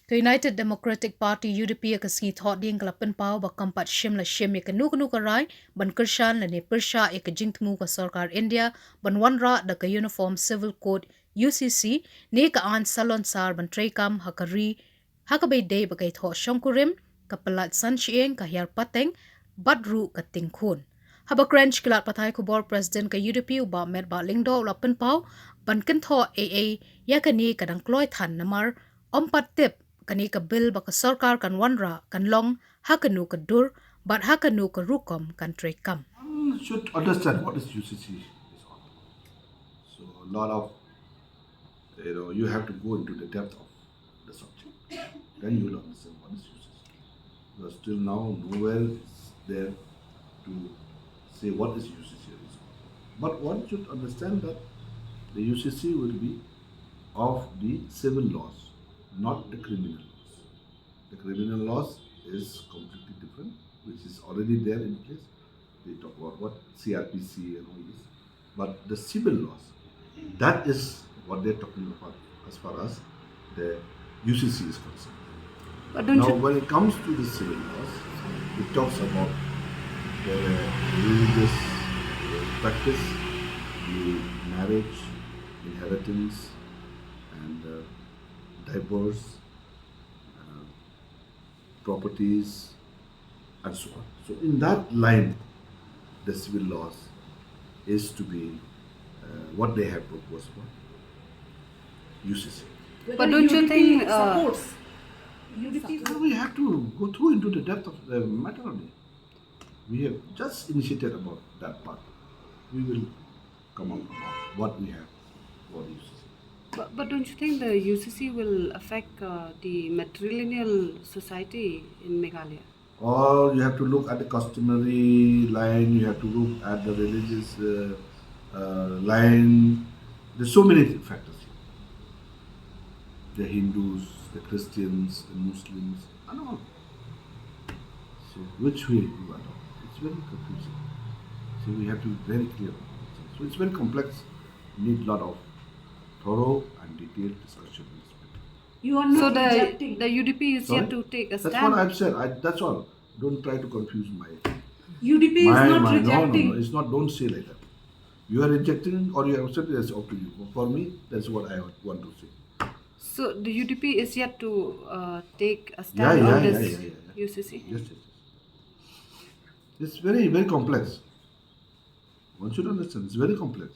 The United Democratic Party UDP ka singi thot ding kalapan pau ba kampat shim la shim ka nu ka rai ban kyrshan la ne pyrshah ka jingtmu ka sarkar India ban wanra da ka Uniform Civil Code UCC ne ka an salon sar ban trekam hakari hakabai day ba kai tho shongkurim ka palat san chieng ka hyar pateng badru ka tingkhun haba cranch kilat pathai ko bor president ka UDP ba met ba lingdo lapan pau ban kan tho AA ya ka ni kadang kloi than namar ompat tip kani ka bill baka sarkar kan wanra kan long hakanu ka dur but hakanu ka rukom kan trekam. One should understand what is UCC is all about. So a lot of you have to go into the depth of the subject. Then you will understand what is UCC. Because till now nowhere is there to say what is UCC is. But one should understand that the UCC will be of the civil laws, not the criminal laws. The criminal laws is completely different, which is already there in place. They talk about what CRPC and all this. But the civil laws, that is what they're talking about as far as the UCC is concerned. But don't Now, you when it comes to the civil laws, it talks about the religious practice, the marriage, inheritance, and divorce, properties, and so on. So, in that line, the civil laws is to be what they have proposed for UCC. but don't you think supports UDP? Well, we have to go through into the depth of the matter only. We have just initiated about that part. We will come up about what we have for UCC. But don't you think the UCC will affect the matrilineal society in Meghalaya? Or you have to look at the customary line, you have to look at the religious line. There's so many factors here. The Hindus, the Christians, the Muslims, and all. So which way you adopt? It's very confusing. So we have to be very clear about it. So it's very complex. Need a lot of thorough and detailed discussion in this matter. You are not So rejecting. the UDP is Sorry? yet to take a That's stand. what I've said. That's all. Don't try to confuse my UDP my, is not my rejecting. no, it's not. Don't say like that. You are rejecting or you have accepted. That's up to you. For me, that's what I want to say. So the UDP is yet to take a Yeah, stand yeah, on yeah, this yeah, yeah. UCC. Yes, yes, yes. It's very, very complex. One should understand. It's very complex.